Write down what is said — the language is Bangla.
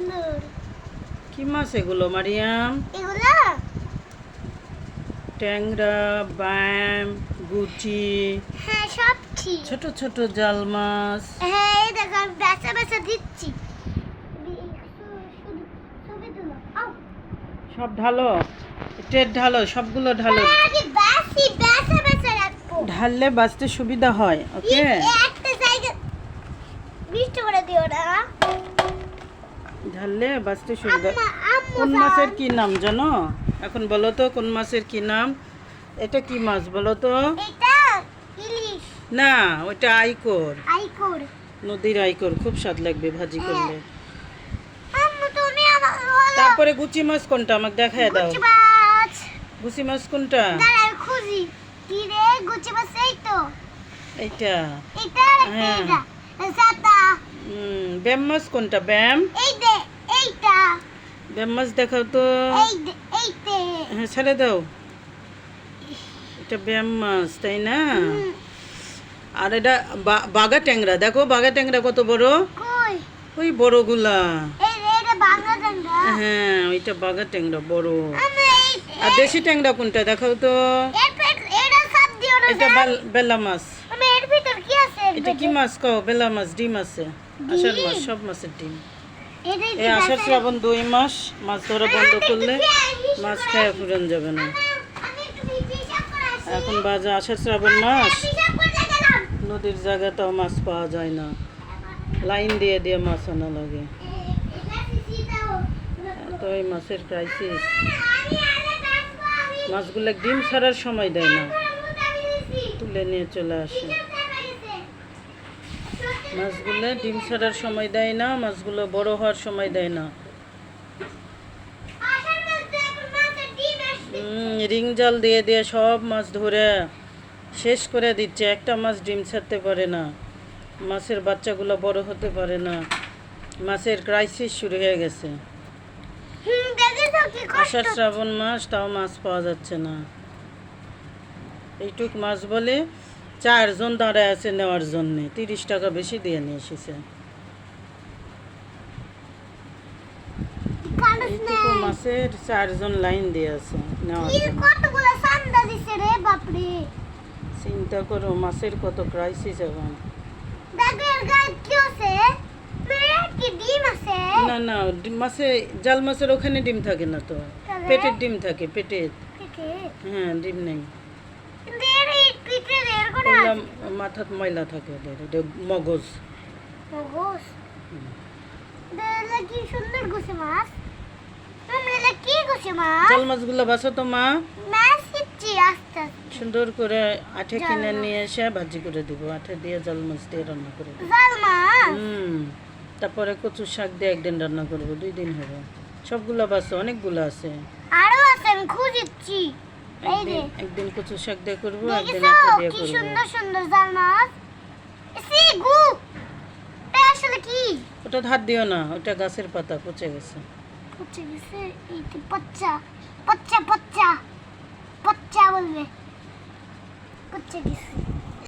সুন্দর। কি মাছ এগুলো মারিয়াম? এগুলা ট্যাংরা, ব্যাম, গুচি, হ্যাঁ সব ঠিক। ছোট ছোট জাল মাছ। হ্যাঁ এই দেখো আমি বেচা বেচা দিচ্ছি। ছবি তুলো। সব ঢালো, টেট ঢালো, সবগুলো ঢালো। আগে বেশি বেচা বেচা রাখবো। ঢাললে বাঁচতে সুবিধা হয়। ওকে, একটা জায়গা মিষ্টি করে দিও না। ঢাললে বাঁচতে সুবিধা। আম্মু কোন মাছের কি নাম জানো? এখন বলো তো কোন মাছের কি নাম? এটা কি মাছ বলো তো? এটা ইলিশ। না, ওটা আইকর, আইকর। নদীর আইকর। খুব স্বাদ লাগবে ভাজি করলে। আম্মু তুমি আমার হলো তারপরে গুচি মাছ কোনটা আমাকে দেখায় দাও। গুচি মাছ। গুচি মাছ কোনটা? দাঁড়া আমি খুঁজি। কি রে গুচি মাছ এই তো। এইটা। এটা হ্যাঁ। এটা সাদা। ব্যাম মাছ কোনটা? ব্যাম। এই দে এইটা। ব্যাম মাছ দেখাও তো। এই দে এইতে। হ্যাঁ, ছেড়ে দাও। এটা ব্যাম মাছ, তাই না? আর এটা বাঘা ট্যাংরা। দেখো বাঘা ট্যাংরা কত বড়। কই? ওই বড়গুলা। এই রে এটা বাংলা জানগা। হ্যাঁ, ওইটা বাঘা ট্যাংরা বড়। আমি এই আর দেশি ট্যাংরা কোনটা দেখাও তো। এটা সাত দিও না। এটা বেলা মাছ। আমি এর ভিতর কি আছে? এটা কি মাছ কও? বেলা মাছ, ডিম আছে। আষাঢ় মাছ, সব মাছের ডিম। এটাই এই আষাঢ় শ্রাবণ 2 মাস মাছ ধরা বন্ধ করলে মাছ খাওয়া ফুরান যাবে না। আমি একটু হিসাব করে আসি। এখন বাজে আষাঢ় শ্রাবণ মাস, হিসাব করতে গেলাম। নদীর জায়গাটাও মাছ পাওয়া যায় না। লাইন দিয়ে দিয়ে মাছ আনা লাগে। তো এই মাছের ক্রাইসিস। মাছগুলো ডিম ছাড়ার সময় দেয় না, তুলে নিয়ে চলে আসে। মাছগুলো ডিম ছাড়ার সময় দেয় না, মাছগুলো বড় হওয়ার সময় দেয় না। রিং জাল দিয়ে দিয়ে সব মাছ ধরে শেষ করে দিচ্ছে। একটা মাছ ডিম ছাড়তে পারে না, মাছের বাচ্চাগুলো বড় হতে পারে না। মাছের ক্রাইসিস শুরু হয়ে গেছে। আষাঢ় শ্রাবণ মাস, তাও মাছ পাওয়া যাচ্ছে না। এইটুক মাছ বলে 4 জন দাঁড়ায় আছে নেওয়ার জন্যে, 30 টাকা বেশি দিয়ে নিয়ে এসেছে। এইটুকু মাছের 4 জন লাইন দিয়ে আছে নেওয়ার জন্য। কতগুলো সান্দা দিছে রে বাপরে। চিন্তা করো মাছের কত ক্রাইসিস এখন। দেখো এর গায়ে কি আছে? মেয়ের কি ডিম আছে? না না, মাছে জাল মাছের ওখানে ডিম থাকে না তো, তাহলে? পেটের ডিম থাকে, পেটের। পেটে? হ্যাঁ, ডিম নেই। কিন্তু এর এই পিঠে এর কোনো ওগুলা মাথাত ময়লা থাকে ওদের, এটা মগজ। মগজ। দেখলে কি সুন্দর গুছে মাছ। তুমি এলে কি গুছে মাছ? জাল মাছগুলো বাছো তো মা। মাছ শিখছি আস্তে আস্তে। সুন্দর করে আঠে জাল কিনে মাছ। নিয়ে এসে ভাজি করে দিব, আঠে দিয়ে জাল মাছ দিয়ে রান্না করে দিব। জাল মাছ? তারপরে কচু শাক দিয়ে একদিন রান্না করবো, 2 দিন হবে। সবগুলা বাছো, অনেকগুলো আছে। আরো আছে আমি খুঁজেছি। এই রে একদিন কচু শাক দিয়ে করবো, একদিন দেখিছো আঠে দিয়ে কি করবো। সুন্দর সুন্দর জাল মাছ। এসি গু। এটা আসলে কি? ওটা ধার দিও না, ওটা গাছের পাতা পচে গেছে। পচে গেছে। এই তো পচ্চা পচ্চা পচ্চা পচ্চা বলবে। পচে গেছে।